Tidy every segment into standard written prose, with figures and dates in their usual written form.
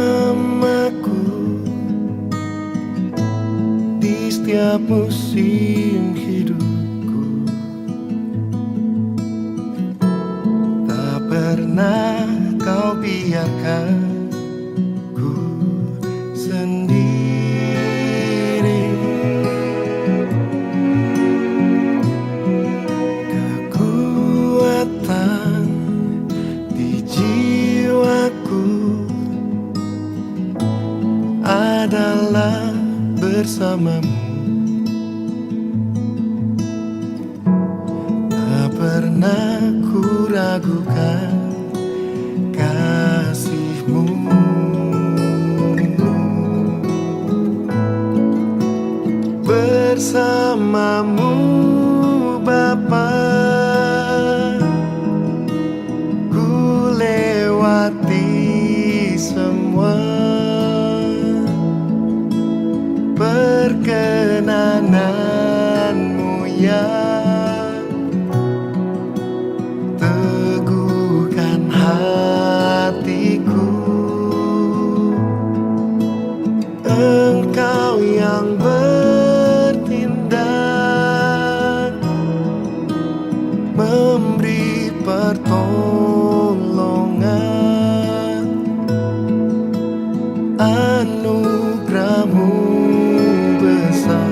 bersamaku di setiap musim hidupku. Tak pernah kau biarkan ku sendiri. Kekuatan di jiwaku adalah bersamamu. Tak pernah ku ragukan kasihmu. Bersamamu Bapa, ku lewati semua perkenananmu ya. Teguhkan hatiku, Engkau yang bertindak, memberi pertolongan. Anugerahmu besar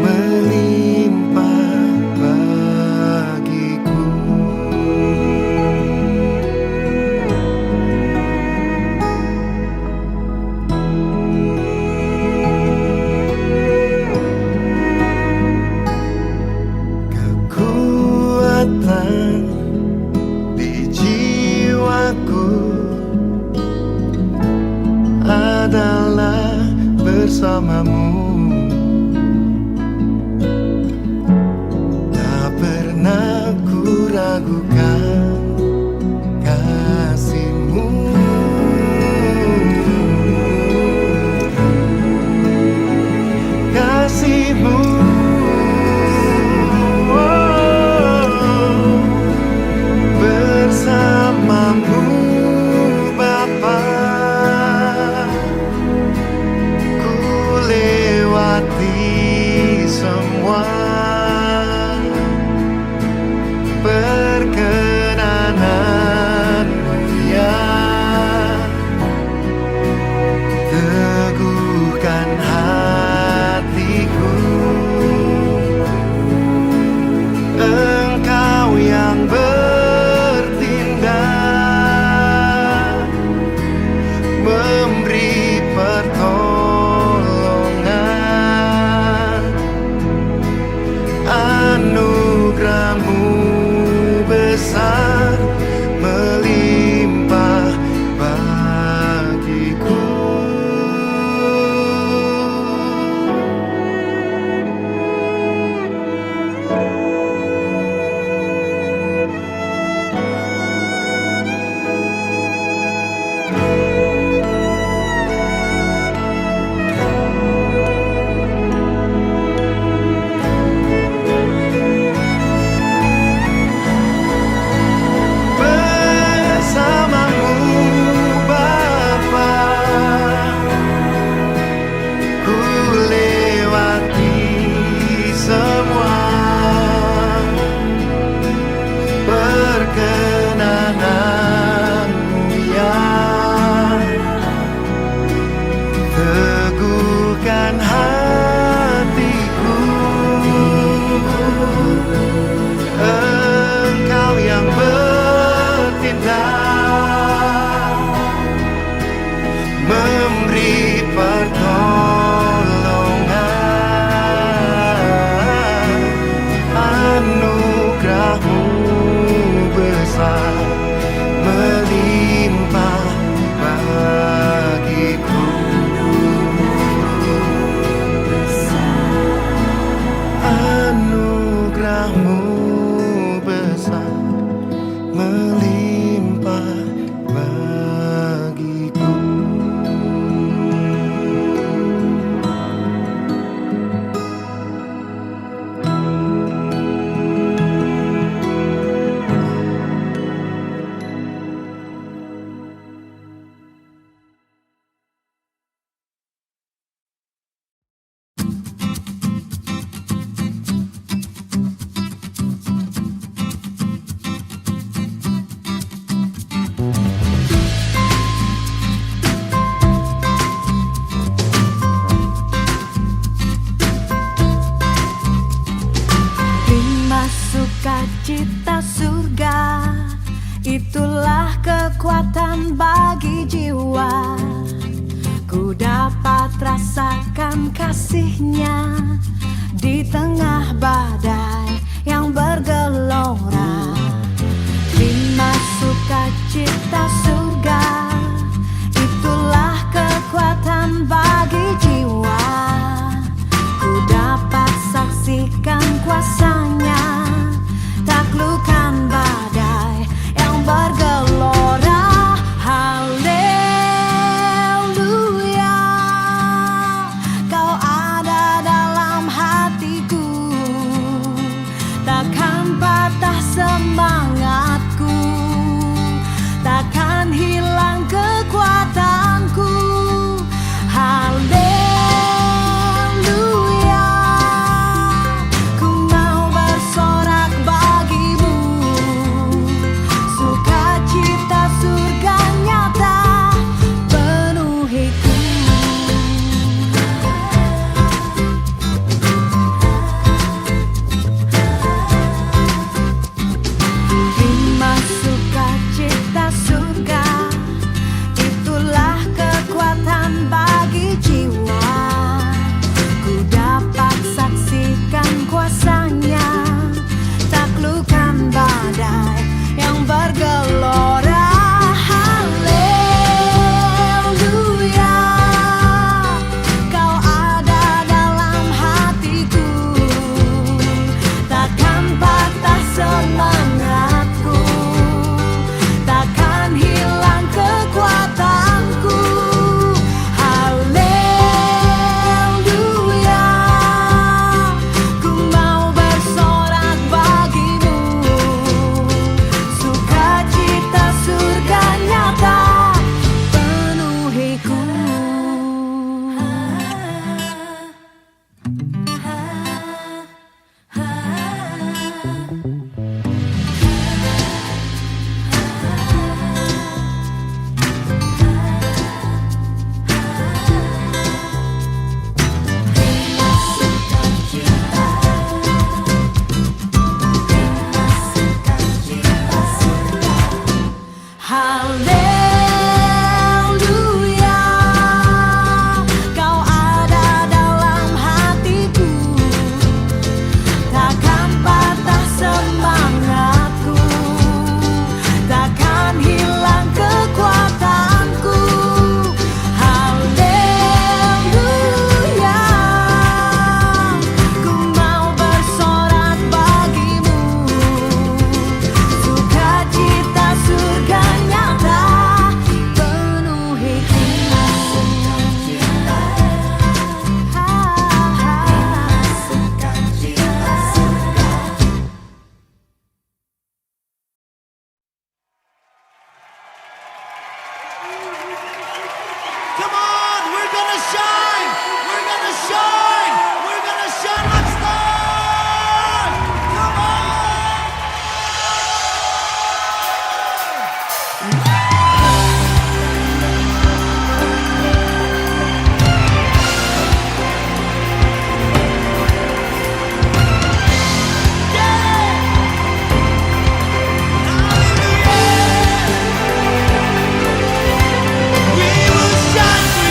melimpah bagiku. Kekuatan di jiwaku adalah bersamamu. Tak pernah ku ragukan kasihmu. Kasihmu, bersamamu Bapa, ku lewati semua perkenananmu ya. Teguhkan hatiku, Engkau yang bertindak, memberi pertolongan. Anugerahmu besar melimpah bagiku. Bersamamu Bapa, ku lewati semua perkenananmu ya. Teguhkan hatiku, Engkau yang bertindak, memberi pertolongan. Anugerahmu besar melimpah bagiku. Anugerahmu besar melimpah bagiku. kekuatan bagi jiwa. Ku dapat rasakan kasihnya di tengah badai yang bergelora. Lima sukacita surga, itulah kekuatan bagi jiwa. Ku dapat saksikan kuasanya, taklukkan badai yang bergelora. Haleluya, kau ada dalam hatiku, takkan patah semangatku, takkan hilang kekuatanku. Haleluya, ku mau bersorak bagimu, sukacita surga nyata penuhiku. Lima sukacita surga, itulah kekuatan bagi jiwa. Ku dapat saksikan kuasanya, taklukkan badai yang bergelora. Haleluya, kau ada dalam hatiku, takkan patah semangatku, takkan hilang kekuatanku. Haleluya, ku mau bersorak bagimu, sukacita surga nyata penuhiku. Haleluya, kau ada dalam hatiku, takkan patah semangatku, takkan hilang kekuatanku. Haleluya, ku mau bersorak bagimu, sukacita surga nyata penuhiku. Come on, we're gonna shine! We're gonna shine! We're gonna shine like stars! Come on! We will shine for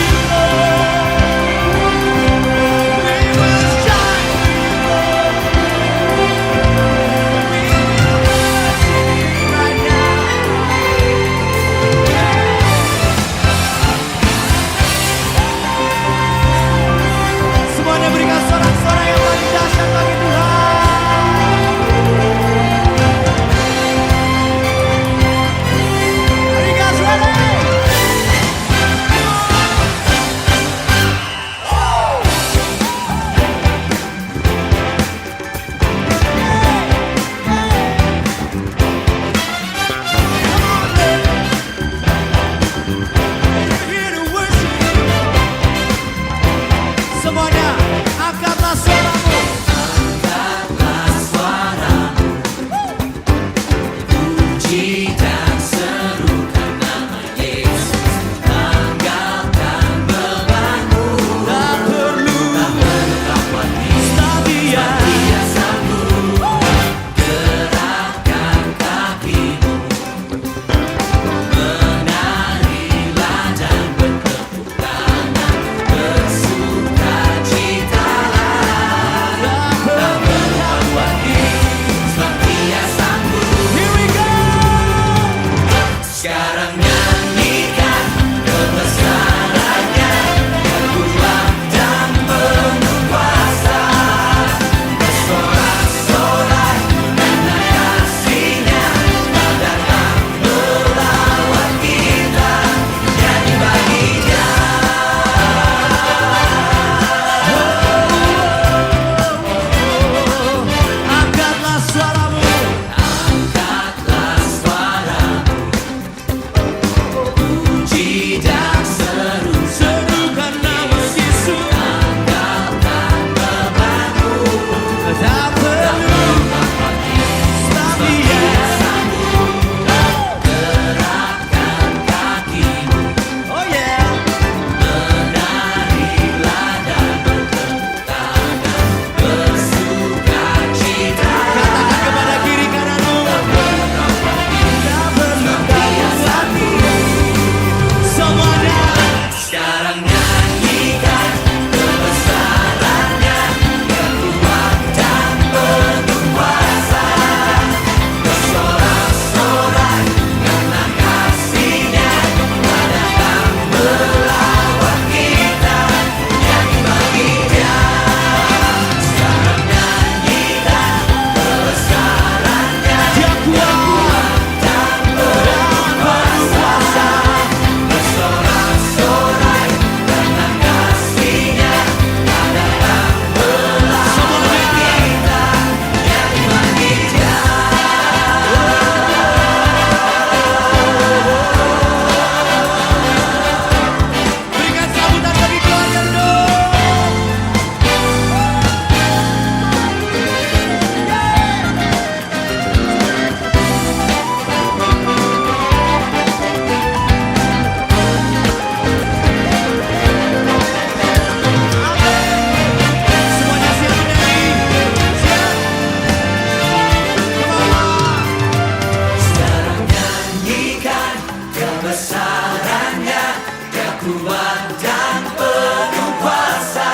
dan penuh kuasa,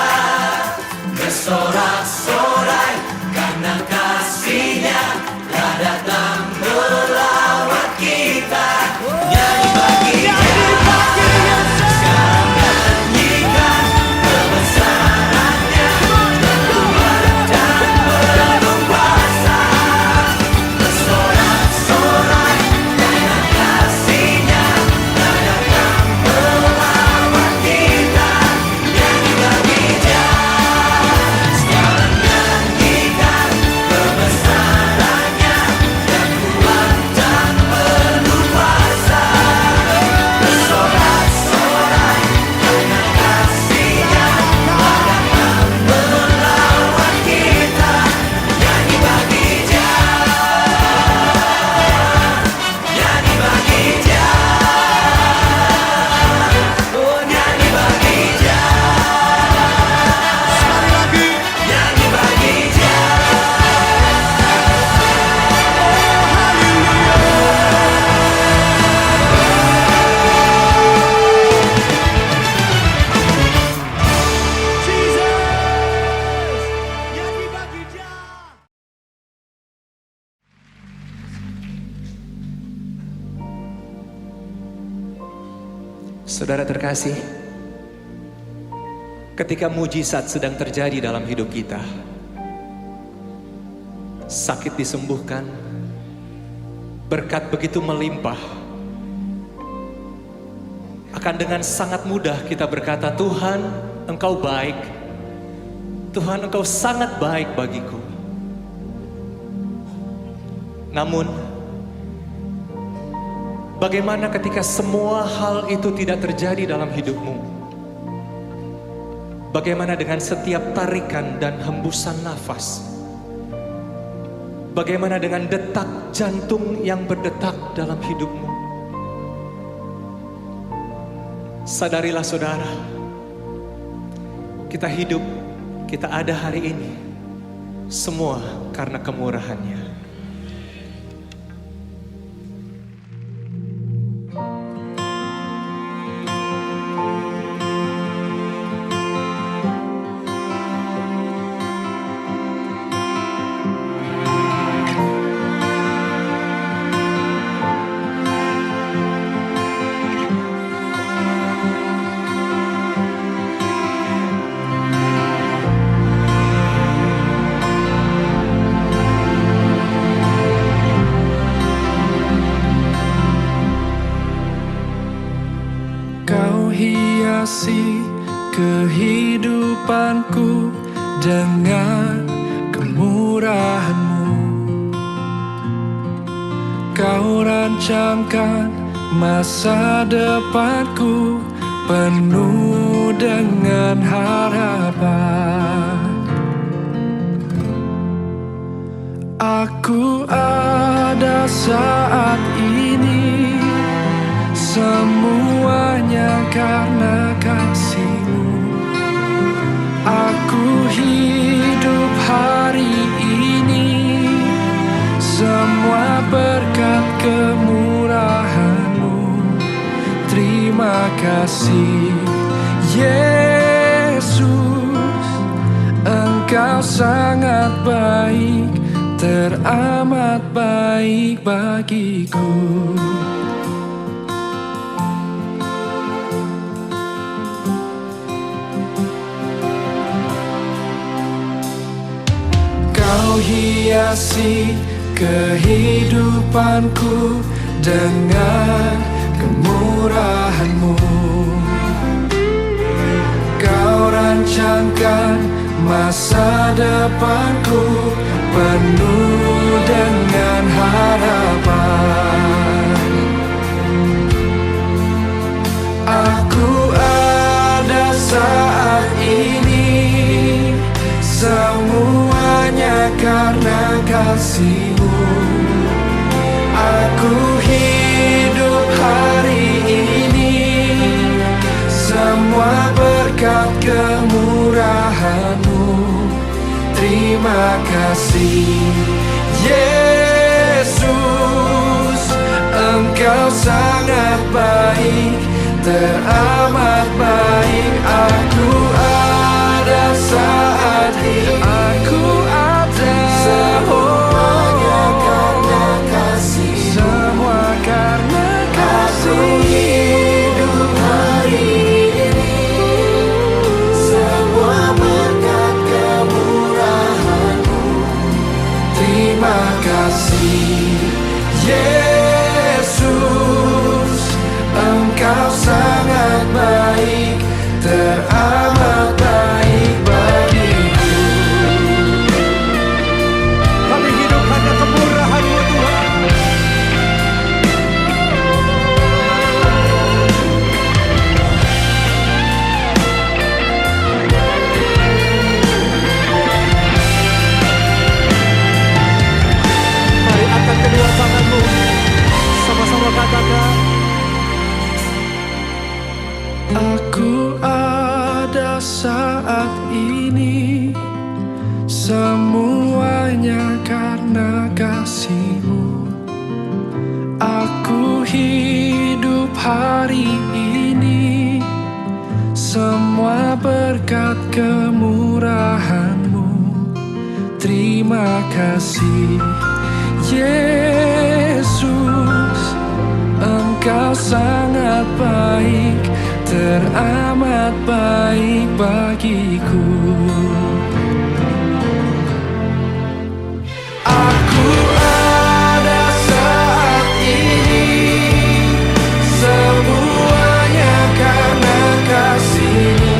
bersorak-sorai karena kasih-Nya telah datang melawat kita. Nyanyi bagi Dia, sekarang nyanyikan kebesaran-Nya, kuat dan penuh kuasa, bersorak-sorai karena kasih-Nya telah datang melawat kita. Nyanyi bagi Dia, sekarang nyanyikan kebesaran-Nya, yang kuat dan penuh kuasa, bersorak-sorai karena kasih-Nya telah datang melawat kita. Nyanyi bagi Dia, nyanyi bagi Dia, oh nyanyi bagi Dia, sekali lagi nyanyi bagi Dia. Nyanyi bagi Dia. Saudara terkasih, ketika mujizat sedang terjadi dalam hidup kita, sakit disembuhkan, berkat begitu melimpah, akan dengan sangat mudah kita berkata, Tuhan, Engkau baik, Tuhan, Engkau sangat baik bagiku. Namun, bagaimana ketika semua hal itu tidak terjadi dalam hidupmu? Bagaimana dengan setiap tarikan dan hembusan nafas? Bagaimana dengan detak jantung yang berdetak dalam hidupmu? Sadarilah saudara, kita hidup, kita ada hari ini, semua karena kemurahan-Nya. Kau hiasi kehidupanku dengan kemurahan-Mu. Kau rancangkan masa depanku penuh dengan harapan. Aku ada saat ini, semuanya karena kasih-Mu. Aku hidup hari ini, semua berkat kemurahan-Mu. Terima kasih Yesus, Engkau sangat baik, teramat baik bagiku. Kau hiasi kehidupanku dengan kemurahan-Mu. Kau rancangkan masa depanku penuh dengan harapan. Aku ada saat ini, semuanya karena kasih-Mu. Aku hidup hari ini, semua berkat kemurahan-Mu. Terima kasih Yesus, Engkau sangat baik, teramat baik. Aku ada saat ini, aku ada semuanya karena kasih, semua karena kasih. Hidup hari ini semua berkat kemurahan-Mu. Terima kasih Yesus, Engkau sangat baik, teramat baik bagiku. Kami hidup hanya kemurahan-Mu Tuhan. Mari angkat kedua tanganmu, sama-sama katakan. Aku ada saat ini, semuanya karena kasih-Mu. Aku hidup hari ini, semua berkat kemurahan-Mu. Terima kasih Yesus, Engkau sangat baik, teramat baik bagiku. Aku ada saat ini, semuanya karena kasih-Mu.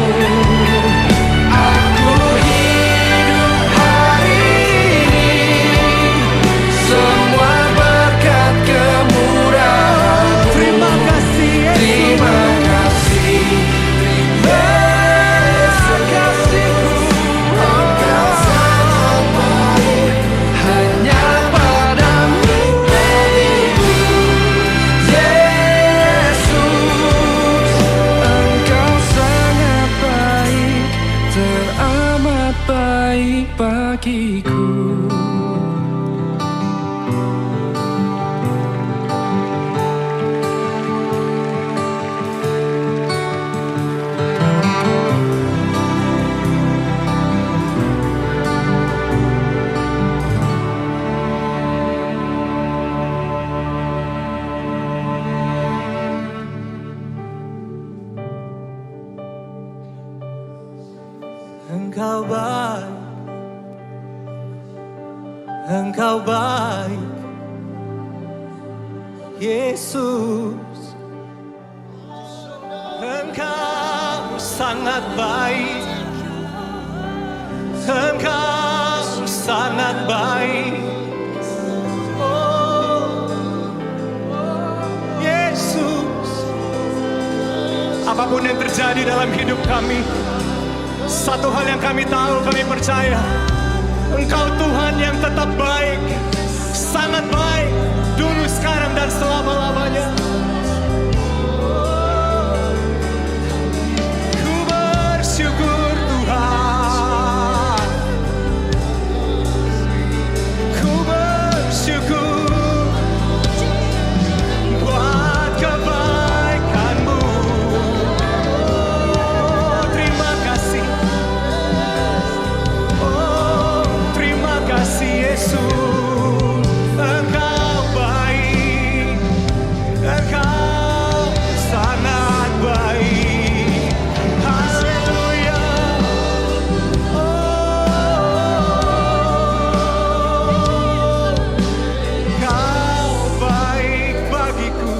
Aku hidup hari ini, semua berkat kemurahan-Mu. Terima kasih Yesus. Terima kasih, terima kasih-Ku. Engkau sangat baik, hanya padamu beribu. Yesus, Engkau sangat baik, teramat baik bagiku. Engkau baik, Engkau baik, Yesus. Engkau sangat baik, Engkau sangat baik. Oh, Yesus. Apapun yang terjadi dalam hidup kami, satu hal yang kami tahu, kami percaya, Engkau Tuhan yang tetap baik, sangat baik, dulu, sekarang, dan selama-lamanya. Ku bersyukur Tuhan, ku bersyukur buat kebaikan-Mu. Terima kasih. Terima kasih Yesus, Engkau baik, Engkau sangat baik. Haleluya. Engkau baik bagiku,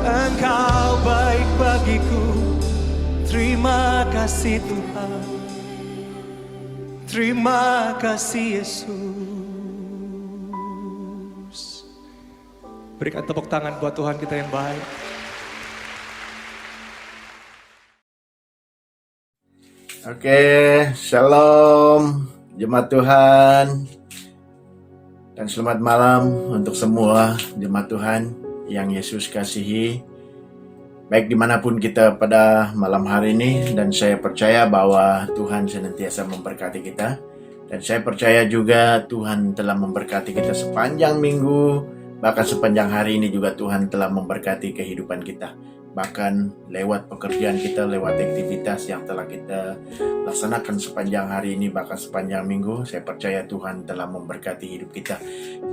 Engkau baik bagiku. Terima kasih Tuhan, terima kasih Yesus. Berikan tepuk tangan buat Tuhan kita yang baik. Oke, shalom jemaat Tuhan. Dan selamat malam untuk semua jemaat Tuhan yang Yesus kasihi. Baik dimanapun kita pada malam hari ini, dan saya percaya bahwa Tuhan senantiasa memberkati kita. Dan saya percaya juga Tuhan telah memberkati kita sepanjang minggu, bahkan sepanjang hari ini juga Tuhan telah memberkati kehidupan kita. bahkan lewat pekerjaan kita, lewat aktivitas yang telah kita laksanakan sepanjang hari ini, bahkan sepanjang minggu. Saya percaya Tuhan telah memberkati hidup kita,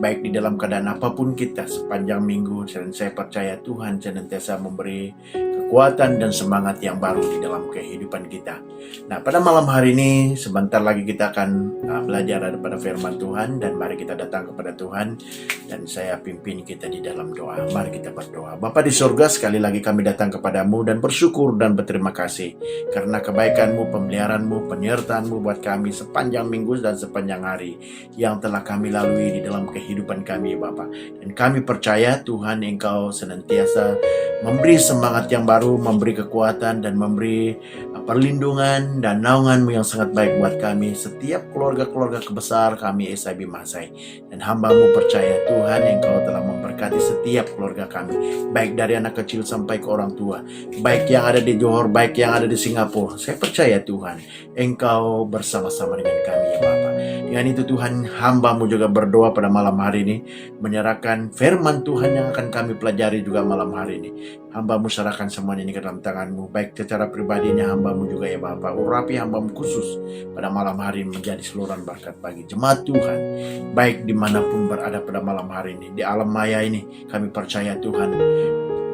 baik di dalam keadaan apapun kita sepanjang minggu. Dan saya percaya Tuhan senantiasa memberi kekuatan dan semangat yang baru di dalam kehidupan kita. Nah, pada malam hari ini sebentar lagi kita akan belajar daripada firman Tuhan, dan mari kita datang kepada Tuhan dan saya pimpin kita di dalam doa. Mari kita berdoa. Bapa di surga, sekali lagi kami datang kepadamu dan bersyukur dan berterima kasih karena kebaikanmu, pemeliharaanmu, penyertaanmu buat kami sepanjang minggu dan sepanjang hari yang telah kami lalui di dalam kehidupan kami, Bapa. Dan kami percaya Tuhan, Engkau senantiasa memberi semangat yang baru, memberi kekuatan dan memberi perlindungan dan naungan-Mu yang sangat baik buat kami, setiap keluarga-keluarga kebesar kami SIB Masai. Dan hamba-Mu percaya Tuhan, Engkau telah memberkati setiap keluarga kami, baik dari anak kecil sampai ke orang tua, baik yang ada di Johor, baik yang ada di Singapura. Saya percaya Tuhan, Engkau bersama-sama dengan kami, ya Bapa. Dengan itu Tuhan, hamba-Mu juga berdoa pada malam hari ini, menyerahkan firman Tuhan yang akan kami pelajari juga malam hari ini. Hamba-Mu serahkan semua ini ke dalam tangan-Mu, baik secara pribadinya hamba-Mu juga ya Bapa. Urapi hamba-Mu khusus pada malam hari ini menjadi seluruhan berkat bagi jemaat Tuhan, baik dimanapun berada pada malam hari ini. Di alam maya ini kami percaya Tuhan,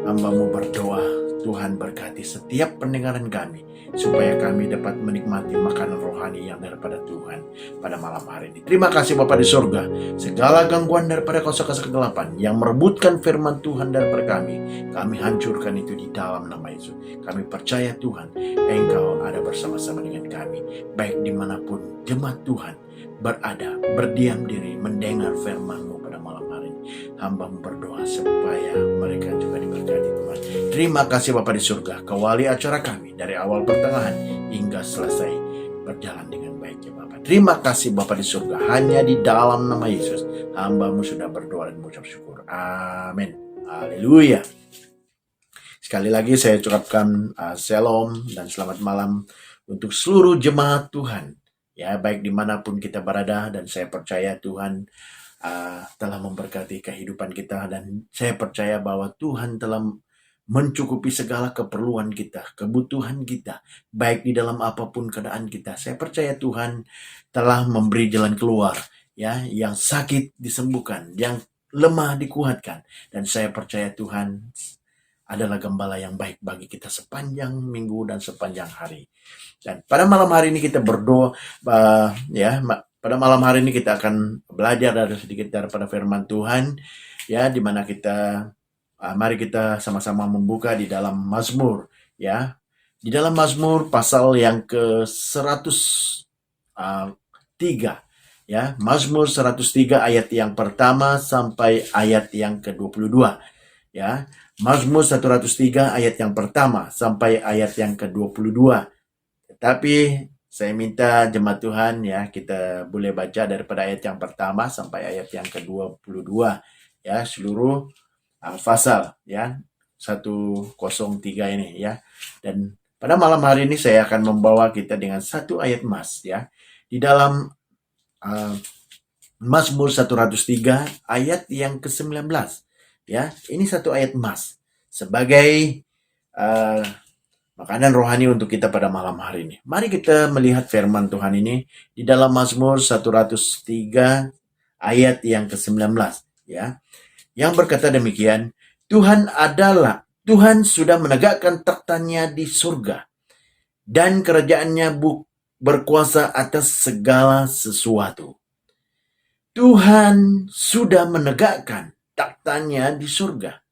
hamba-Mu berdoa, Tuhan berkati setiap pendengaran kami, supaya kami dapat menikmati makanan rohani yang daripada Tuhan pada malam hari ini. Terima kasih Bapa di surga. Segala gangguan daripada kuasa-kuasa kegelapan yang merebutkan firman Tuhan daripada kami hancurkan itu di dalam nama Yesus. Kami percaya Tuhan, Engkau ada bersama-sama dengan kami, baik dimanapun jemaat Tuhan berada, berdiam diri, mendengar firman-Mu pada malam hari ini. Hamba-Mu berdoa supaya mereka juga diberkati Tuhan. Terima kasih Bapa di surga. Kawali acara kami dari awal pertengahan hingga selesai berjalan dengan baik ya Bapa. Terima kasih Bapa di surga. Hanya di dalam nama Yesus hamba-Mu sudah berdoa dan mengucap syukur. Amin. Haleluya. Sekali lagi saya ucapkan shalom dan selamat malam untuk seluruh jemaat Tuhan, ya, baik dimanapun kita berada. Dan saya percaya Tuhan telah memberkati kehidupan kita, dan saya percaya bahwa Tuhan telah mencukupi segala keperluan kita, kebutuhan kita, baik di dalam apapun keadaan kita. Saya percaya Tuhan telah memberi jalan keluar, ya, yang sakit disembuhkan, yang lemah dikuatkan. Dan saya percaya Tuhan adalah gembala yang baik bagi kita sepanjang minggu dan sepanjang hari. Dan pada malam hari ini kita berdoa, pada malam hari ini kita akan belajar dari sedikit daripada firman Tuhan, ya, di mana kita mari kita sama-sama membuka di dalam Mazmur, ya. Di dalam Mazmur pasal yang ke-103, ya. Mazmur 103 ayat yang pertama sampai ayat yang ke-22, ya. Mazmur 103 ayat yang pertama sampai ayat yang ke-22. Tetapi saya minta jemaat Tuhan, ya, kita boleh baca daripada ayat yang pertama sampai ayat yang ke-22, ya, seluruh pasal, ya, 103 ini, ya. Dan pada malam hari ini saya akan membawa kita dengan satu ayat emas, ya, di dalam Mazmur 103 ayat yang ke-19, ya. Ini satu ayat emas sebagai makanan rohani untuk kita pada malam hari ini. Mari kita melihat firman Tuhan ini di dalam Mazmur 103 ayat yang ke-19, ya. Yang berkata demikian, Tuhan sudah menegakkan takhta-Nya di surga, dan kerajaan-Nya berkuasa atas segala sesuatu. Tuhan sudah menegakkan takhta-Nya di surga,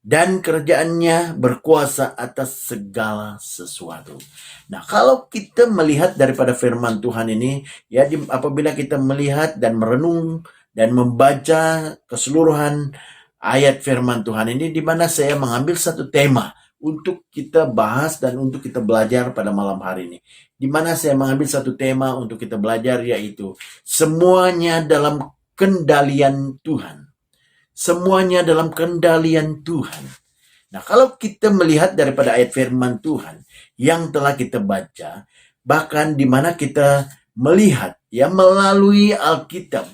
dan kerajaan-Nya berkuasa atas segala sesuatu. Nah, kalau kita melihat daripada firman Tuhan ini, ya, apabila kita melihat dan merenung dan membaca keseluruhan ayat firman Tuhan ini, di mana saya mengambil satu tema untuk kita bahas dan untuk kita belajar pada malam hari ini. Di mana saya mengambil satu tema untuk kita belajar, yaitu semuanya dalam kendalian Tuhan. Semuanya dalam kendalian Tuhan. Nah, kalau kita melihat daripada ayat firman Tuhan yang telah kita baca, bahkan di mana kita melihat, ya, melalui Alkitab,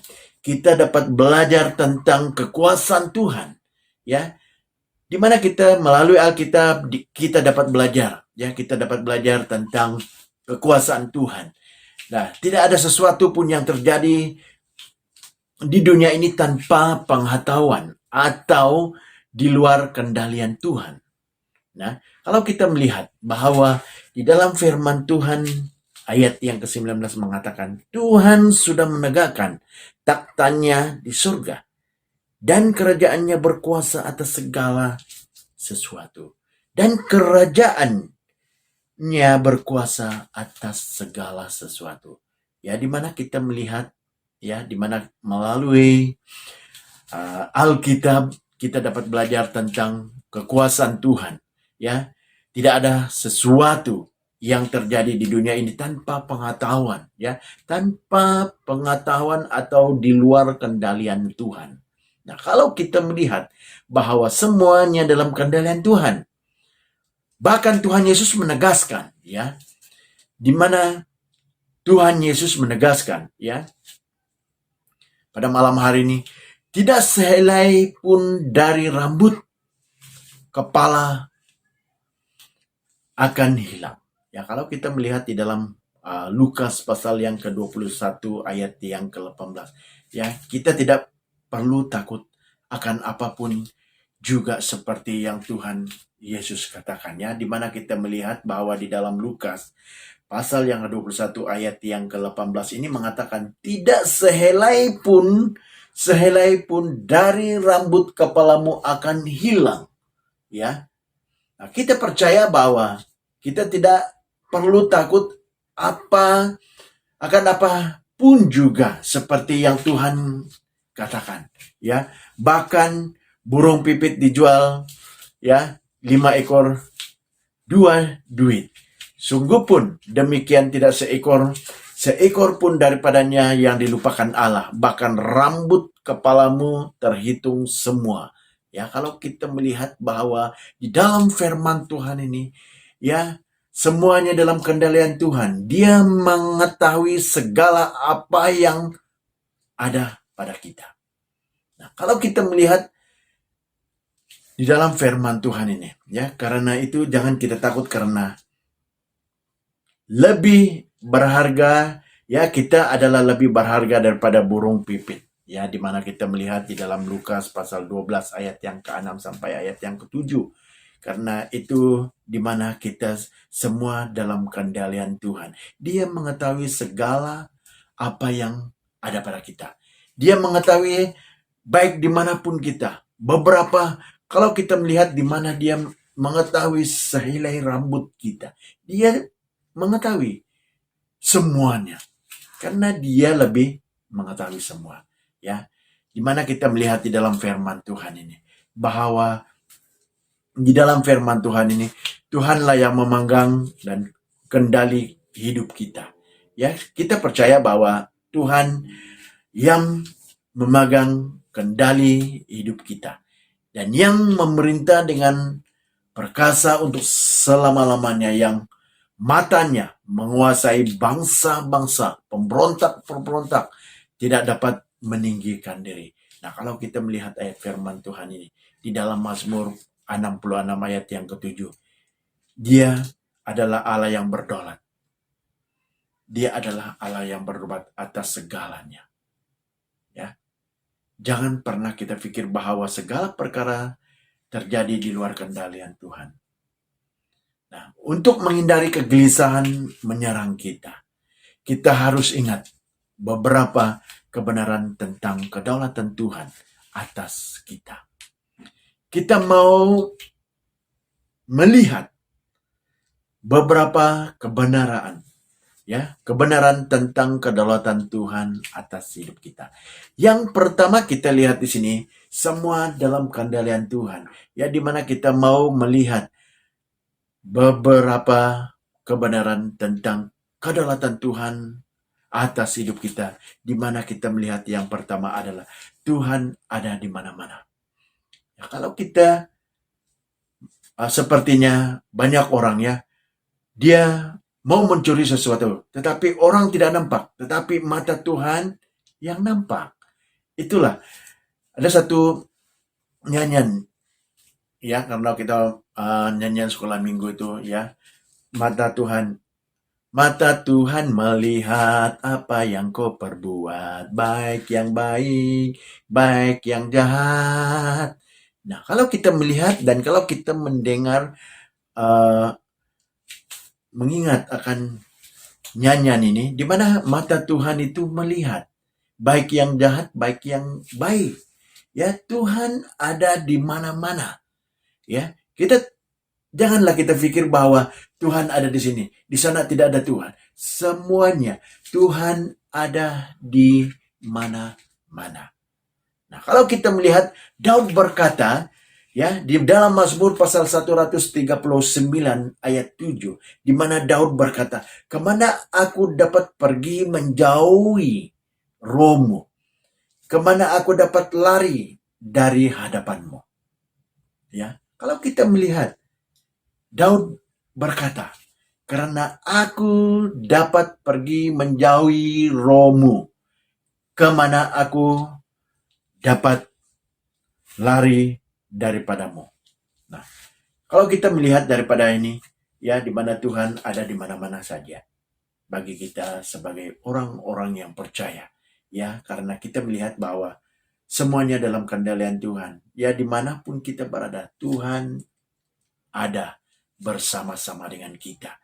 kita dapat belajar tentang kekuasaan Tuhan, ya. di mana kita melalui Alkitab kita dapat belajar, ya, kita dapat belajar tentang kekuasaan Tuhan. Nah, tidak ada sesuatu pun yang terjadi di dunia ini tanpa pengetahuan atau di luar kendalian Tuhan. Nah, kalau kita melihat bahwa di dalam firman Tuhan ayat yang ke-19 mengatakan Tuhan sudah menegakkan taktanya di surga dan kerajaannya berkuasa atas segala sesuatu. Dan kerajaannya berkuasa atas segala sesuatu. Ya, di mana kita melihat, ya, di mana melalui Alkitab kita dapat belajar tentang kekuasaan Tuhan. Ya, tidak ada sesuatu yang terjadi di dunia ini tanpa pengetahuan, ya, tanpa pengetahuan atau di luar kendalian Tuhan. Nah, kalau kita melihat bahwa semuanya dalam kendalian Tuhan, bahkan Tuhan Yesus menegaskan, ya, di mana Tuhan Yesus menegaskan, ya, pada malam hari ini, tidak sehelai pun dari rambut kepala akan hilang. Ya, kalau kita melihat di dalam Lukas pasal yang ke-21 ayat yang ke-18, ya, kita tidak perlu takut akan apapun, juga seperti yang Tuhan Yesus katakan, ya, di mana kita melihat bahwa di dalam Lukas pasal yang ke-21 ayat yang ke-18 ini mengatakan tidak sehelai pun dari rambut kepalamu akan hilang, ya. Nah, kita percaya bahwa kita tidak perlu takut akan apapun juga seperti yang Tuhan katakan, ya. Bahkan burung pipit dijual, ya, 5 ekor 2 duit. Sungguh pun demikian tidak seekor pun daripadanya yang dilupakan Allah. Bahkan rambut kepalamu terhitung semua. Ya, kalau kita melihat bahwa di dalam firman Tuhan ini, ya, semuanya dalam kendalian Tuhan. Dia mengetahui segala apa yang ada pada kita. Nah, kalau kita melihat di dalam firman Tuhan ini, ya, karena itu jangan kita takut karena lebih berharga, ya, kita adalah lebih berharga daripada burung pipit. Ya, di mana kita melihat di dalam Lukas pasal 12 ayat yang ke-6 sampai ayat yang ke-7. Karena itu di mana kita semua dalam kendalian Tuhan. Dia mengetahui segala apa yang ada pada kita. Dia mengetahui baik dimanapun kita. Beberapa, kalau kita melihat di mana dia mengetahui sehelai rambut kita. Dia mengetahui semuanya. Karena dia lebih mengetahui semua. Ya, di mana kita melihat di dalam firman Tuhan ini. Bahwa di dalam firman Tuhan ini, Tuhanlah yang memegang dan kendali hidup kita. Ya, kita percaya bahwa Tuhan yang memegang kendali hidup kita dan yang memerintah dengan perkasa untuk selama-lamanya, yang matanya menguasai bangsa-bangsa, pemberontak-pemberontak tidak dapat meninggikan diri. Nah, kalau kita melihat ayat firman Tuhan ini di dalam Mazmur 66 ayat yang ke-7, Dia adalah Allah yang berdaulat. Dia adalah Allah yang berbuat atas segalanya. Ya. Jangan pernah kita pikir bahwa segala perkara terjadi di luar kendalian Tuhan. Nah, untuk menghindari kegelisahan menyerang kita, kita harus ingat beberapa kebenaran tentang kedaulatan Tuhan atas kita. Kita mau melihat beberapa kebenaran, ya, kebenaran tentang kedaulatan Tuhan atas hidup kita. Yang pertama kita lihat di sini, semua dalam kendalian Tuhan. Ya, di mana kita mau melihat beberapa kebenaran tentang kedaulatan Tuhan atas hidup kita. Di mana kita melihat yang pertama adalah Tuhan ada di mana-mana. Ya, kalau kita sepertinya banyak orang, ya, dia mau mencuri sesuatu, tetapi orang tidak nampak, tetapi mata Tuhan yang nampak. Itulah, ada satu nyanyian ya, karena kita nyanyian sekolah minggu itu ya, mata Tuhan melihat apa yang kau perbuat, baik yang baik, baik yang jahat. Nah, kalau kita melihat dan kalau kita mendengar, eh, mengingat akan nyanyian ini, di mana mata Tuhan itu melihat baik yang jahat, baik yang baik. Ya, Tuhan ada di mana-mana. Ya, janganlah kita pikir bahwa Tuhan ada di sini, di sana tidak ada Tuhan. Semuanya Tuhan ada di mana-mana. Nah, kalau kita melihat Daud berkata, ya, di dalam Mazmur pasal 139 ayat 7, di mana Daud berkata, "Kemana aku dapat pergi menjauhi rohmu? Kemana aku dapat lari dari hadapanmu?" Ya, kalau kita melihat Daud berkata, "Karena aku dapat pergi menjauhi rohmu, kemana aku dapat lari daripadamu." Nah, kalau kita melihat daripada ini, ya, di mana Tuhan ada di mana-mana saja bagi kita sebagai orang-orang yang percaya, ya, karena kita melihat bahwa semuanya dalam kendalian Tuhan. Ya, dimanapun kita berada, Tuhan ada bersama-sama dengan kita.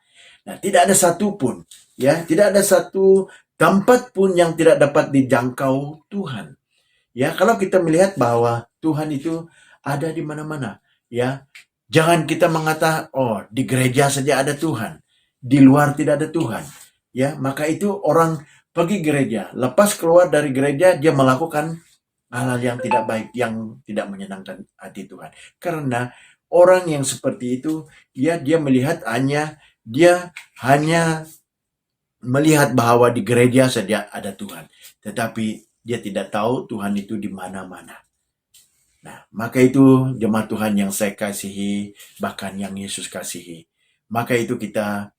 Nah, tidak ada satupun, ya, tidak ada satu tempat pun yang tidak dapat dijangkau Tuhan. Ya, kalau kita melihat bahwa Tuhan itu ada di mana-mana, ya, jangan kita mengatakan, oh, di gereja saja ada Tuhan, di luar tidak ada Tuhan. Ya, maka itu orang pergi gereja, lepas keluar dari gereja dia melakukan hal-hal yang tidak baik, yang tidak menyenangkan hati Tuhan. Karena orang yang seperti itu, ya, dia hanya melihat bahwa di gereja saja ada Tuhan, tetapi dia tidak tahu Tuhan itu di mana-mana. Nah, maka itu jemaat Tuhan yang saya kasihi, bahkan yang Yesus kasihi. Maka itu kita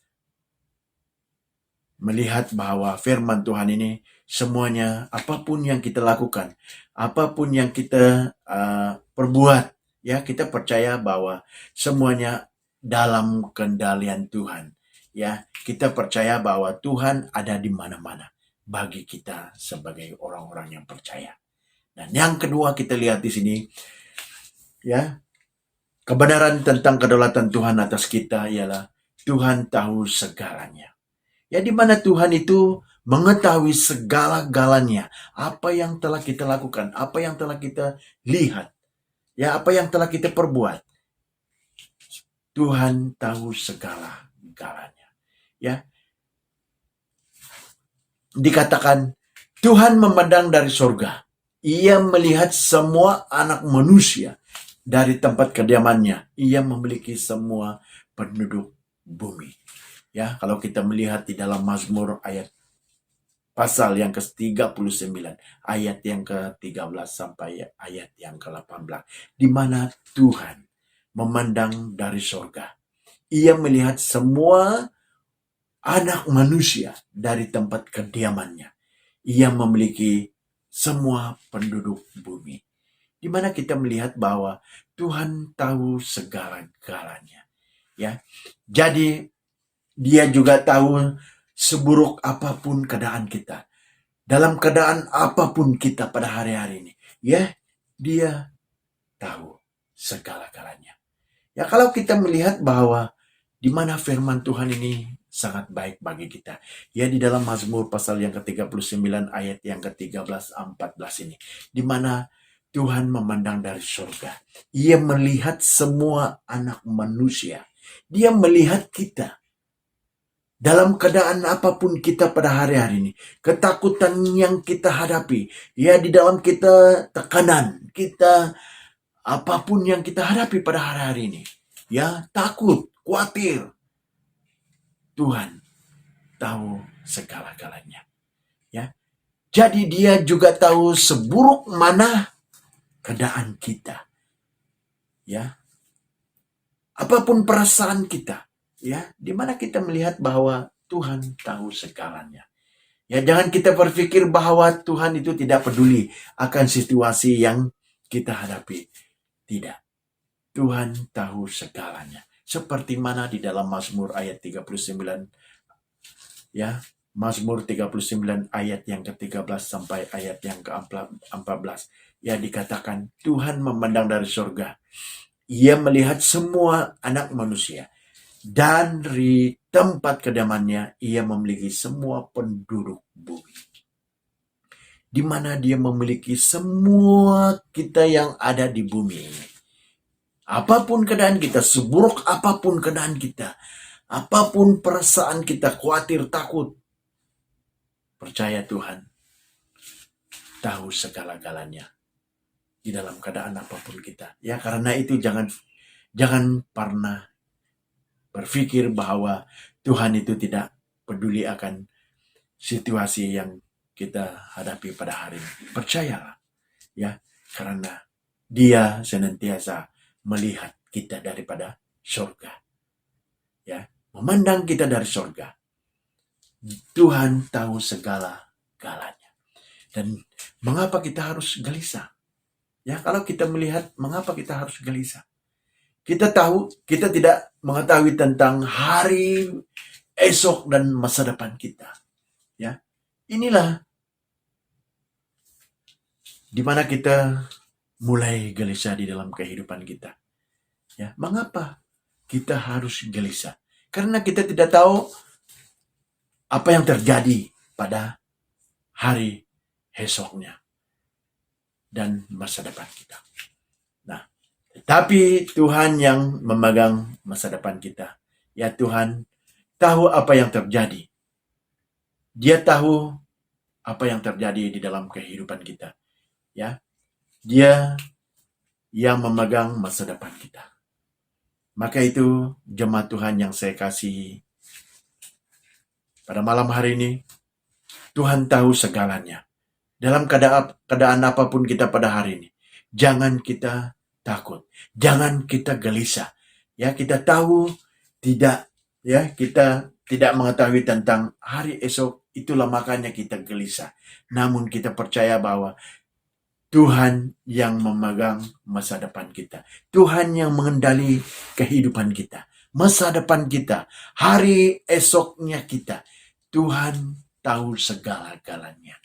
melihat bahwa firman Tuhan ini semuanya, apapun yang kita lakukan, apapun yang kita perbuat, ya, kita percaya bahwa semuanya dalam kendalian Tuhan. Ya, kita percaya bahwa Tuhan ada di mana-mana bagi kita sebagai orang-orang yang percaya. Dan yang kedua kita lihat di sini, ya, kebenaran tentang kedaulatan Tuhan atas kita ialah Tuhan tahu segalanya. Ya, di mana Tuhan itu mengetahui segala-galanya, apa yang telah kita lakukan, apa yang telah kita lihat, ya, apa yang telah kita perbuat. Tuhan tahu segala-galanya. Ya, dikatakan Tuhan memandang dari surga. Ia melihat semua anak manusia dari tempat kediamannya. Ia memiliki semua penduduk bumi. Ya, kalau kita melihat di dalam Mazmur pasal yang ke-39, ayat yang ke-13 sampai ayat yang ke-18, di mana Tuhan memandang dari surga. Ia melihat semua anak manusia dari tempat kediamannya. Ia memiliki semua penduduk bumi. Di mana kita melihat bahwa Tuhan tahu segala-galanya. Ya, jadi dia juga tahu seburuk apapun keadaan kita. Dalam keadaan apapun kita pada hari-hari ini. Ya, dia tahu segala-galanya. Ya, kalau kita melihat bahwa di mana firman Tuhan ini sangat baik bagi kita. Ya, di dalam Mazmur pasal yang ke-39 ayat yang ke-13-14 ini. Di mana Tuhan memandang dari surga. Ia melihat semua anak manusia. Dia melihat kita. Dalam keadaan apapun kita pada hari-hari ini, ketakutan yang kita hadapi, ya, di dalam kita tekanan, kita apapun yang kita hadapi pada hari-hari ini, ya, takut, khawatir, Tuhan tahu segala-galanya. Ya, jadi dia juga tahu seburuk mana keadaan kita, ya, apapun perasaan kita. Ya, di mana kita melihat bahwa Tuhan tahu segalanya. Ya, jangan kita berpikir bahwa Tuhan itu tidak peduli akan situasi yang kita hadapi. Tidak. Tuhan tahu segalanya. Seperti mana di dalam Mazmur ayat 39, ya, Mazmur 39 ayat yang ke-13 sampai ayat yang ke-14. Ya, dikatakan Tuhan memandang dari surga. Ia melihat semua anak manusia. Dan dari tempat kediamannya, ia memiliki semua penduduk bumi. Di mana dia memiliki semua kita yang ada di bumi ini. Apapun keadaan kita, seburuk apapun keadaan kita, apapun perasaan kita, khawatir, takut, percaya Tuhan tahu segala-galanya di dalam keadaan apapun kita. Ya, karena itu jangan pernah berpikir bahwa Tuhan itu tidak peduli akan situasi yang kita hadapi pada hari ini. Percayalah, ya, karena Dia senantiasa melihat kita daripada surga. Ya, memandang kita dari surga. Tuhan tahu segala-galanya. Dan mengapa kita harus gelisah? Ya, kalau kita melihat mengapa kita harus gelisah? Kita tahu, kita tidak mengetahui tentang hari esok dan masa depan kita. Ya, inilah di mana kita mulai gelisah di dalam kehidupan kita. Ya, mengapa kita harus gelisah? Karena kita tidak tahu apa yang terjadi pada hari esoknya dan masa depan kita. Nah, tetapi Tuhan yang memegang masa depan kita. Ya, Tuhan tahu apa yang terjadi. Dia tahu apa yang terjadi di dalam kehidupan kita. Ya, Dia yang memegang masa depan kita. Maka itu jemaat Tuhan yang saya kasihi, pada malam hari ini Tuhan tahu segalanya. Dalam keadaan apapun kita pada hari ini, jangan kita takut, jangan kita gelisah. Ya, kita tahu kita tidak mengetahui tentang hari esok, itulah makanya kita gelisah. Namun kita percaya bahwa Tuhan yang memegang masa depan kita. Tuhan yang mengendali kehidupan kita. Masa depan kita. Hari esoknya kita. Tuhan tahu segala-galanya.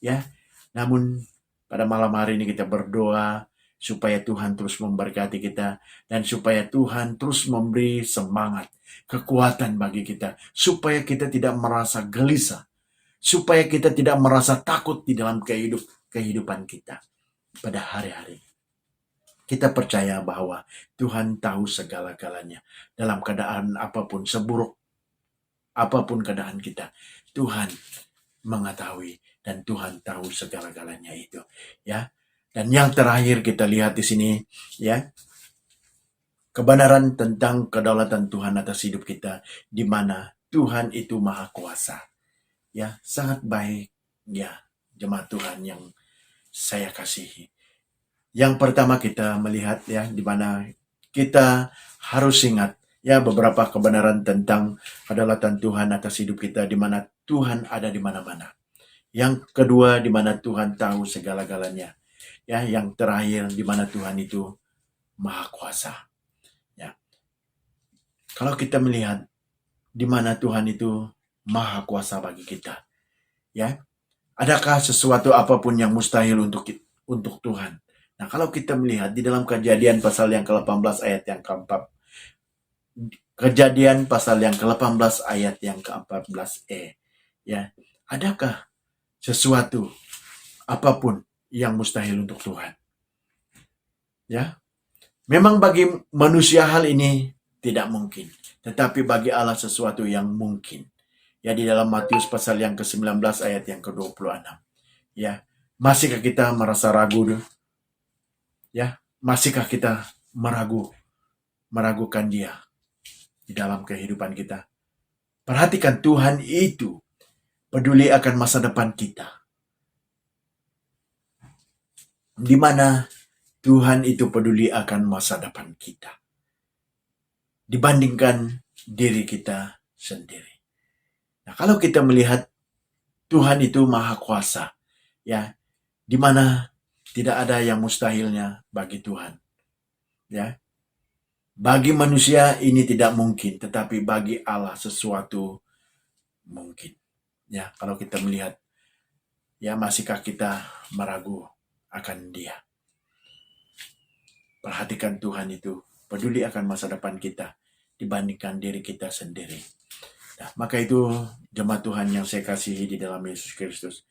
Ya, namun pada malam hari ini kita berdoa supaya Tuhan terus memberkati kita. Dan supaya Tuhan terus memberi semangat, kekuatan bagi kita. Supaya kita tidak merasa gelisah. Supaya kita tidak merasa takut di dalam kehidupan kita pada hari-hari. Kita percaya bahwa Tuhan tahu segala-galanya. Dalam keadaan apapun, seburuk apapun keadaan kita, Tuhan mengetahui dan Tuhan tahu segala-galanya itu. Ya. Dan yang terakhir kita lihat di sini, ya, kebenaran tentang kedaulatan Tuhan atas hidup kita, di mana Tuhan itu Maha Kuasa. Ya, sangat baik, ya, jemaat Tuhan yang saya kasihi. Yang pertama kita melihat, ya, di mana kita harus ingat, ya, beberapa kebenaran tentang kedaulatan Tuhan atas hidup kita, di mana Tuhan ada di mana-mana. Yang kedua, di mana Tuhan tahu segala-galanya. Ya, yang terakhir, di mana Tuhan itu Maha Kuasa. Ya. Kalau kita melihat di mana Tuhan itu Maha Kuasa bagi kita, ya, adakah sesuatu apapun yang mustahil untuk Tuhan? Nah, kalau kita melihat di dalam Kejadian pasal yang ke-18 ayat yang ke-4, Kejadian pasal yang ke-18 ayat yang ke-14e, ya, adakah sesuatu apapun yang mustahil untuk Tuhan? Ya, memang bagi manusia hal ini tidak mungkin, tetapi bagi Allah sesuatu yang mungkin. Ya, di dalam Matius pasal yang ke-19 ayat yang ke-26. Ya, masihkah kita merasa ragu? Ya, masihkah kita meragukan Dia di dalam kehidupan kita? Perhatikan, Tuhan itu peduli akan masa depan kita. Di mana Tuhan itu peduli akan masa depan kita dibandingkan diri kita sendiri. Nah, kalau kita melihat Tuhan itu Maha Kuasa, ya, di mana tidak ada yang mustahilnya bagi Tuhan. Ya, Bagi manusia ini tidak mungkin, tetapi bagi Allah sesuatu mungkin. Ya, kalau kita melihat, ya masihkah kita meragu akan Dia? Perhatikan Tuhan itu peduli akan masa depan kita dibandingkan diri kita sendiri. Nah, maka itu jemaat Tuhan yang saya kasihi di dalam Yesus Kristus.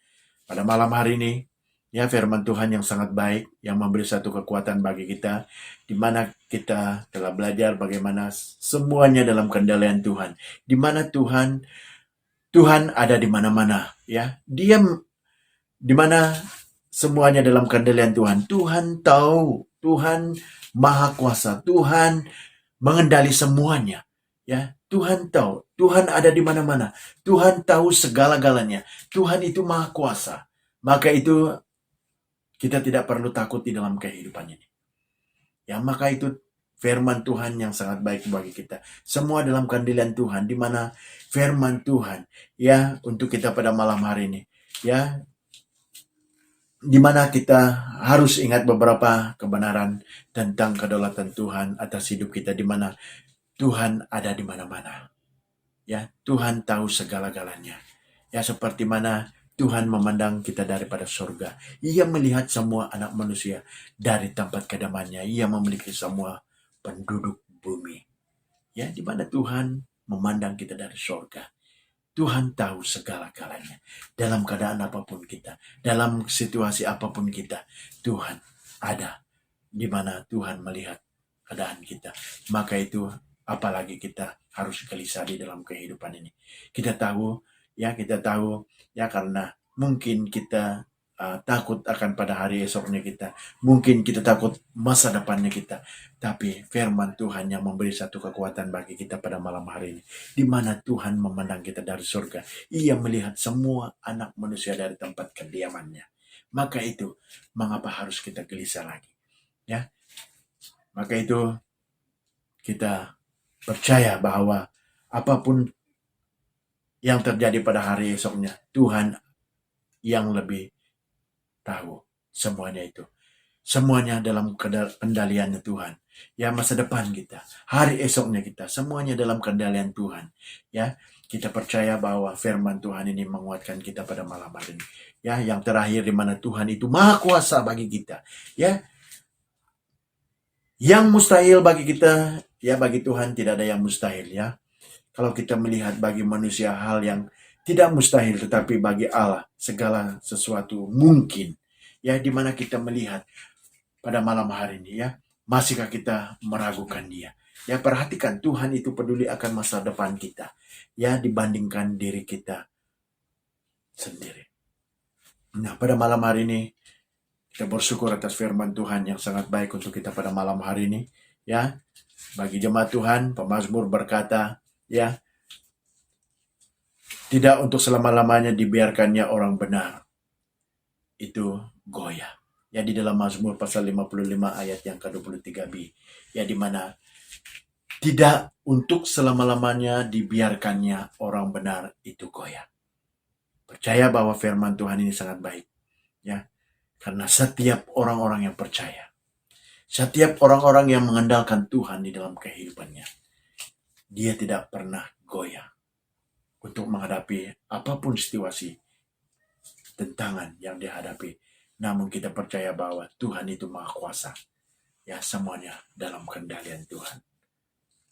Pada malam hari ini, ya firman Tuhan yang sangat baik, yang memberi satu kekuatan bagi kita, di mana kita telah belajar bagaimana semuanya dalam kendalian Tuhan. Di mana Tuhan ada di mana-mana, ya. Dia di mana semuanya dalam kendalian Tuhan. Tuhan tahu, Tuhan Maha Kuasa, Tuhan mengendali semuanya, ya. Tuhan tahu, Tuhan ada di mana-mana. Tuhan tahu segala-galanya. Tuhan itu Maha Kuasa. Maka itu kita tidak perlu takut di dalam kehidupan ini. Ya, maka itu firman Tuhan yang sangat baik bagi kita. Semua dalam kendalian Tuhan, di mana firman Tuhan, ya, untuk kita pada malam hari ini, ya, di mana kita harus ingat beberapa kebenaran tentang kedaulatan Tuhan atas hidup kita, di mana Tuhan ada di mana-mana. Ya, Tuhan tahu segala-galanya. Ya, seperti mana Tuhan memandang kita daripada surga. Ia melihat semua anak manusia dari tempat kediamannya. Ia memiliki semua penduduk bumi. Ya, di mana Tuhan memandang kita dari surga. Tuhan tahu segala-galanya. Dalam keadaan apapun kita, dalam situasi apapun kita, Tuhan ada di mana Tuhan melihat keadaan kita. Maka itu apalagi kita harus gelisah di dalam kehidupan ini. Kita tahu, ya karena mungkin kita takut akan pada hari esoknya kita. Mungkin kita takut masa depannya kita. Tapi firman Tuhan yang memberi satu kekuatan bagi kita pada malam hari ini. Di mana Tuhan memandang kita dari surga. Ia melihat semua anak manusia dari tempat kediamannya. Maka itu, mengapa harus kita gelisah lagi? Ya, maka itu kita percaya bahwa apapun yang terjadi pada hari esoknya, Tuhan yang lebih tahu semuanya itu. Semuanya dalam kendaliannya Tuhan. Ya, masa depan kita, hari esoknya kita, semuanya dalam kendalian Tuhan. Ya, kita percaya bahwa firman Tuhan ini menguatkan kita pada malam hari ini. Ya, yang terakhir di mana Tuhan itu Maha Kuasa bagi kita. Ya, yang mustahil bagi kita, ya bagi Tuhan tidak ada yang mustahil, ya. Kalau kita melihat bagi manusia hal yang tidak mustahil, tetapi bagi Allah segala sesuatu mungkin. Ya, di mana kita melihat pada malam hari ini, ya, masihkah kita meragukan Dia? Ya, perhatikan Tuhan itu peduli akan masa depan kita, ya, dibandingkan diri kita sendiri. Nah, pada malam hari ini kita bersyukur atas firman Tuhan yang sangat baik untuk kita pada malam hari ini, ya. Bagi jemaat Tuhan, pemazmur berkata, ya, tidak untuk selama-lamanya dibiarkannya orang benar itu goyah. Ya, di dalam Mazmur pasal 55 ayat yang ke-23b. Ya, di mana tidak untuk selama-lamanya dibiarkannya orang benar itu goyah. Percaya bahwa firman Tuhan ini sangat baik. Ya, karena setiap orang-orang yang percaya, setiap orang-orang yang mengandalkan Tuhan di dalam kehidupannya, dia tidak pernah goyah untuk menghadapi apapun situasi, tentangan yang dihadapi. Namun kita percaya bahwa Tuhan itu Maha Kuasa. Ya, semuanya dalam kendalian Tuhan.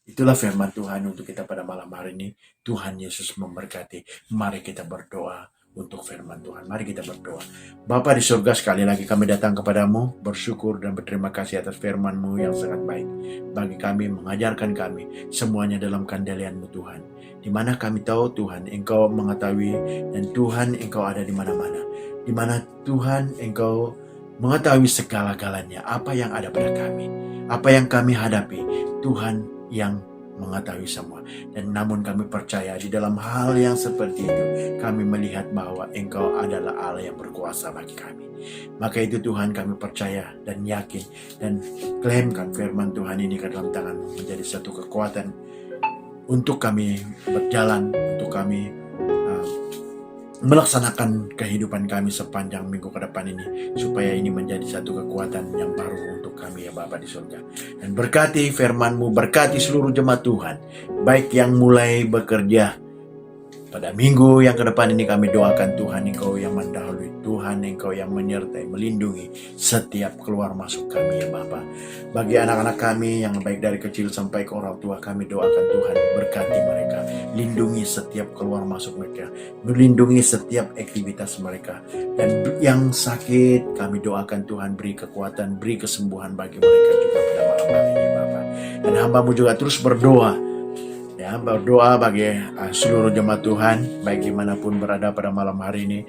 Itulah firman Tuhan untuk kita pada malam hari ini. Tuhan Yesus memberkati. Mari kita berdoa untuk firman Tuhan. Mari kita berdoa. Bapa di surga, sekali lagi kami datang kepadamu, bersyukur dan berterima kasih atas firman-Mu yang sangat baik bagi kami, mengajarkan kami semuanya dalam kendalian-Mu Tuhan. Di mana kami tahu Tuhan Engkau mengetahui, dan Tuhan Engkau ada di mana-mana. Di mana Tuhan Engkau mengetahui segala-galanya, apa yang ada pada kami, apa yang kami hadapi, Tuhan yang mengetahui semua. Dan namun kami percaya di dalam hal yang seperti itu, kami melihat bahwa Engkau adalah Allah yang berkuasa bagi kami. Maka itu Tuhan, kami percaya dan yakin dan klaimkan firman Tuhan ini ke dalam tangan-Mu menjadi satu kekuatan untuk kami berjalan, untuk kami melaksanakan kehidupan kami sepanjang minggu ke depan ini, supaya ini menjadi satu kekuatan yang baru untuk kami ya Bapa di surga. Dan berkati firman-Mu, berkati seluruh jemaat Tuhan, baik yang mulai bekerja pada minggu yang ke depan ini. Kami doakan Tuhan, Engkau yang mendahului, Tuhan Engkau yang menyertai, melindungi setiap keluar masuk kami ya Bapa. Bagi anak-anak kami yang baik dari kecil sampai ke orang tua, kami doakan Tuhan berkati mereka, lindungi setiap keluar masuk mereka, melindungi setiap aktivitas mereka. Dan yang sakit kami doakan Tuhan beri kekuatan, beri kesembuhan bagi mereka juga pada malam hari ini Bapa. Dan hamba-Mu juga terus berdoa, ya, berdoa bagi seluruh jemaat Tuhan, baik dimanapun berada pada malam hari ini,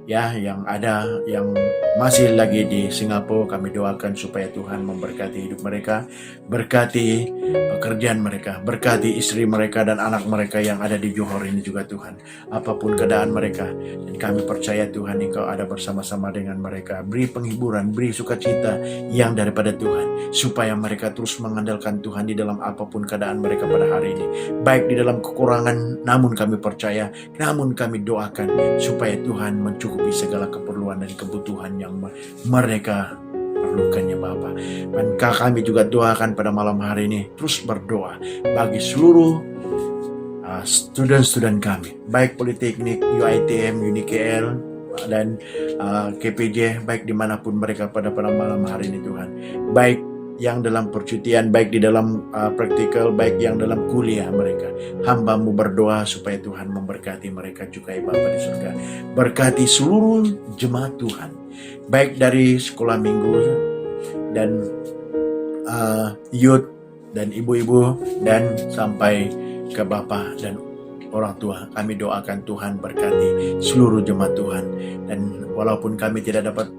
ya, yang ada, yang masih lagi di Singapura, kami doakan supaya Tuhan memberkati hidup mereka, berkati pekerjaan mereka, berkati istri mereka dan anak mereka yang ada di Johor ini juga Tuhan, apapun keadaan mereka. Dan kami percaya Tuhan Engkau ada bersama-sama dengan mereka, beri penghiburan, beri sukacita yang daripada Tuhan, supaya mereka terus mengandalkan Tuhan di dalam apapun keadaan mereka pada hari ini, baik di dalam kekurangan, namun kami percaya, namun kami doakan supaya Tuhan mencukupi segala keperluan dan kebutuhan yang mereka perlukan ya Bapa. Dan kami juga doakan pada malam hari ini, terus berdoa bagi seluruh student-student kami, baik Politeknik, UITM, UNIKL, dan KPJ, baik dimanapun mereka pada malam hari ini Tuhan, baik yang dalam percutian, baik di dalam praktikal, baik yang dalam kuliah mereka. Hamba-Mu berdoa supaya Tuhan memberkati mereka juga ya Bapa di surga. Berkati seluruh jemaat Tuhan, baik dari sekolah minggu dan youth dan ibu-ibu dan sampai ke Bapa dan orang tua. Kami doakan Tuhan berkati seluruh jemaat Tuhan. Dan walaupun kami tidak dapat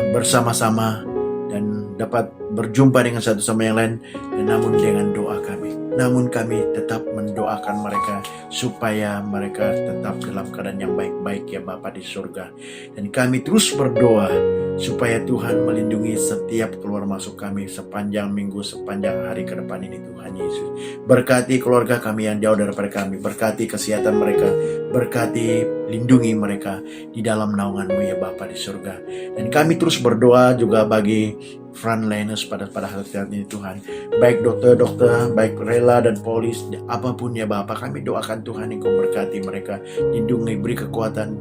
bersama-sama dan dapat berjumpa dengan satu sama yang lain, dan namun dengan doa kami tetap mendoakan mereka supaya mereka tetap dalam keadaan yang baik-baik ya Bapa di surga. Dan kami terus berdoa supaya Tuhan melindungi setiap keluar masuk kami sepanjang minggu, sepanjang hari ke depan ini Tuhan Yesus. Berkati keluarga kami yang jauh daripada kami, berkati kesehatan mereka, berkati, lindungi mereka di dalam naungan-Mu ya Bapa di surga. Dan kami terus berdoa juga bagi frontliners pada saat ini Tuhan, baik dokter-dokter, baik rela dan polis, apapun ya Bapa, kami doakan Tuhan Engkau berkati mereka, lindungi, beri kekuatan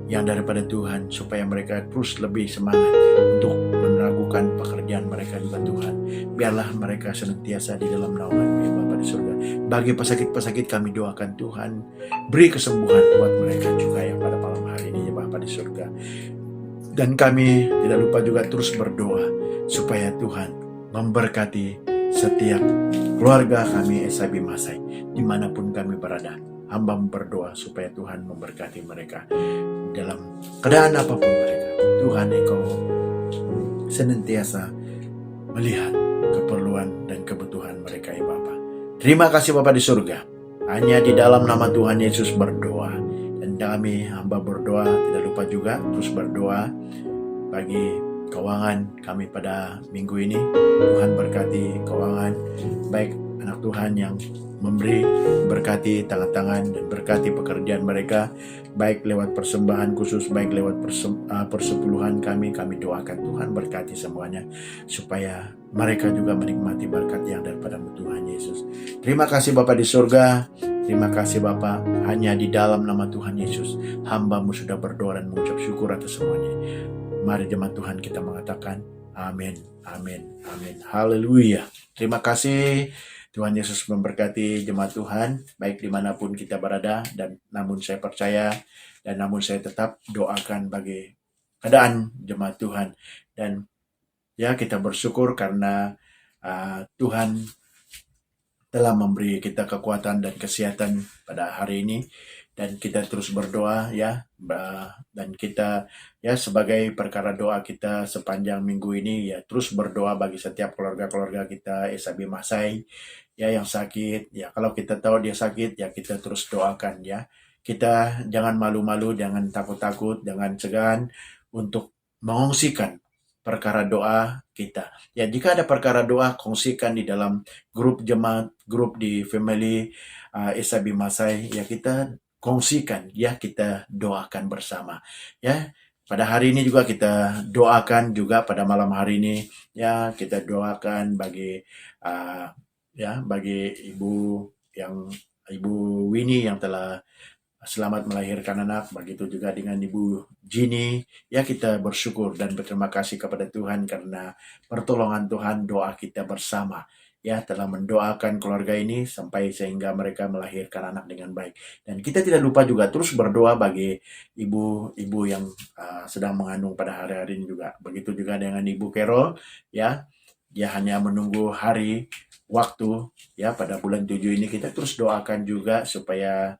yang daripada Tuhan supaya mereka terus lebih semangat untuk melakukan pekerjaan mereka juga Tuhan. Biarlah mereka senantiasa di dalam naungan-Mu ya Bapa di surga. Bagi pesakit-pesakit kami doakan Tuhan beri kesembuhan buat mereka juga ya pada malam hari ini ya Bapa di surga. Dan kami tidak lupa juga terus berdoa supaya Tuhan memberkati setiap keluarga kami SIB Masai dimanapun kami berada. Hamba berdoa supaya Tuhan memberkati mereka dalam keadaan apapun mereka. Tuhan Engkau senantiasa melihat keperluan dan kebutuhan mereka ya Bapa. Terima kasih Bapa di surga. Hanya di dalam nama Tuhan Yesus berdoa. Dan kami hamba berdoa tidak lupa juga terus berdoa bagi keuangan kami pada minggu ini. Tuhan berkati keuangan, baik anak Tuhan yang memberi, berkati tangan-tangan dan berkati pekerjaan mereka, baik lewat persembahan khusus, baik lewat persepuluhan kami doakan Tuhan berkati semuanya supaya mereka juga menikmati berkat yang daripada Tuhan Yesus. Terima kasih Bapa di surga. Terima kasih Bapa, hanya di dalam nama Tuhan Yesus hamba-Mu sudah berdoa dan mengucap syukur atas semuanya. Mari jemaat Tuhan kita mengatakan amin, amin, amin. Haleluya. Terima kasih. Tuhan Yesus memberkati jemaat Tuhan, baik dimanapun kita berada. Dan namun saya percaya, dan namun saya tetap doakan bagi keadaan jemaat Tuhan. Dan ya kita bersyukur karena Tuhan telah memberi kita kekuatan dan kesehatan pada hari ini. Dan kita terus berdoa ya, dan kita ya sebagai perkara doa kita sepanjang minggu ini ya terus berdoa bagi setiap keluarga-keluarga kita SIB Masai ya yang sakit ya. Kalau kita tahu dia sakit ya kita terus doakan ya. Kita jangan malu-malu, jangan takut-takut, jangan segan untuk mengungsikan perkara doa kita. Ya jika ada perkara doa kongsikan di dalam grup jemaat, grup di family SIB Masai ya, kita kongsikan, ya kita doakan bersama. Ya, pada hari ini juga kita doakan juga pada malam hari ini, ya kita doakan bagi bagi Ibu Winnie yang telah selamat melahirkan anak, begitu juga dengan Ibu Jini. Ya kita bersyukur dan berterima kasih kepada Tuhan karena pertolongan Tuhan, doa kita bersama. Ya telah mendoakan keluarga ini sampai sehingga mereka melahirkan anak dengan baik. Dan kita tidak lupa juga terus berdoa bagi ibu-ibu yang sedang mengandung pada hari-hari ini juga. Begitu juga dengan Ibu Carol, ya dia hanya menunggu hari waktu, ya pada bulan 7 ini kita terus doakan juga supaya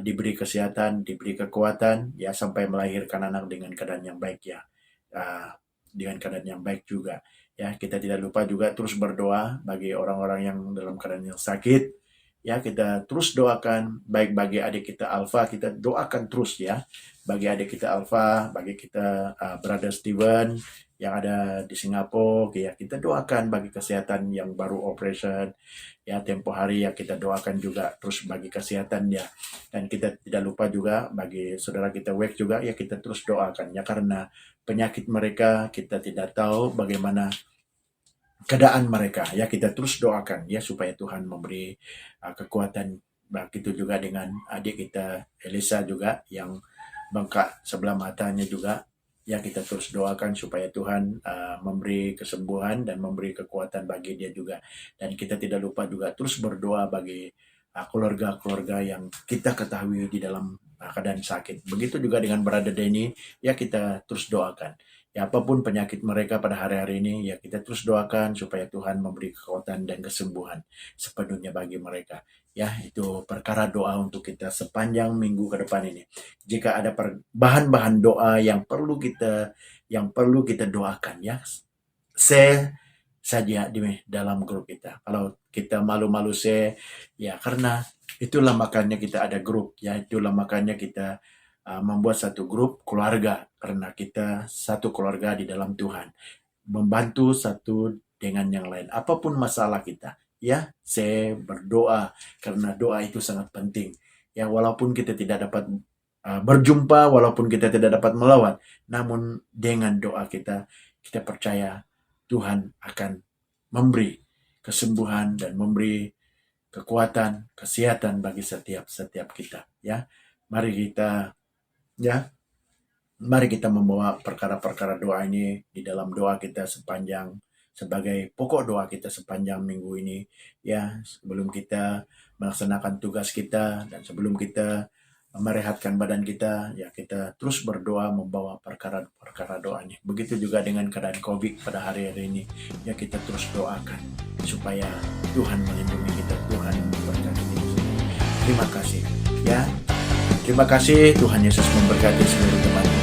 diberi kesehatan, diberi kekuatan, ya sampai melahirkan anak dengan keadaan yang baik, ya dengan keadaan yang baik juga. Ya kita tidak lupa juga terus berdoa bagi orang-orang yang dalam keadaan yang sakit. Ya kita terus doakan, baik bagi adik kita Alfa, kita doakan terus ya bagi adik kita Alfa, bagi kita Brother Steven yang ada di Singapura, ya kita doakan bagi kesehatan yang baru operation, ya tempo hari, ya kita doakan juga terus bagi kesehatan ya. Dan kita tidak lupa juga bagi saudara kita Wek juga, ya kita terus doakan ya, karena penyakit mereka kita tidak tahu bagaimana keadaan mereka, ya kita terus doakan ya supaya Tuhan memberi kekuatan. Begitu juga dengan adik kita Elisa juga yang bengkak sebelah matanya juga, ya kita terus doakan supaya Tuhan memberi kesembuhan dan memberi kekuatan bagi dia juga. Dan kita tidak lupa juga terus berdoa bagi keluarga-keluarga yang kita ketahui di dalam keadaan sakit. Begitu juga dengan Brother Denny, ya kita terus doakan. Ya apapun penyakit mereka pada hari-hari ini, ya kita terus doakan supaya Tuhan memberi kekuatan dan kesembuhan sepenuhnya bagi mereka. Ya itu perkara doa untuk kita sepanjang minggu ke depan ini. Jika ada bahan-bahan doa yang perlu kita doakan, ya share saja di dalam grup kita. Kalau kita malu-malu share, ya karena itulah makanya kita ada grup, ya itulah makanya kita membuat satu grup keluarga, karena kita satu keluarga di dalam Tuhan, membantu satu dengan yang lain. Apapun masalah kita, ya saya berdoa karena doa itu sangat penting. Ya walaupun kita tidak dapat berjumpa, walaupun kita tidak dapat melawat, namun dengan doa kita percaya Tuhan akan memberi kesembuhan dan memberi kekuatan, kesehatan bagi setiap kita. Ya mari kita membawa perkara-perkara doa ini di dalam doa kita sebagai pokok doa kita sepanjang minggu ini, ya sebelum kita melaksanakan tugas kita dan sebelum kita merehatkan badan kita, ya kita terus berdoa membawa perkara-perkara doanya. Begitu juga dengan keadaan COVID pada hari-hari ini, ya kita terus doakan supaya Tuhan melindungi kita, Tuhan memberkati kita semua. Terima kasih, ya. Terima kasih, Tuhan Yesus memberkati seluruh teman.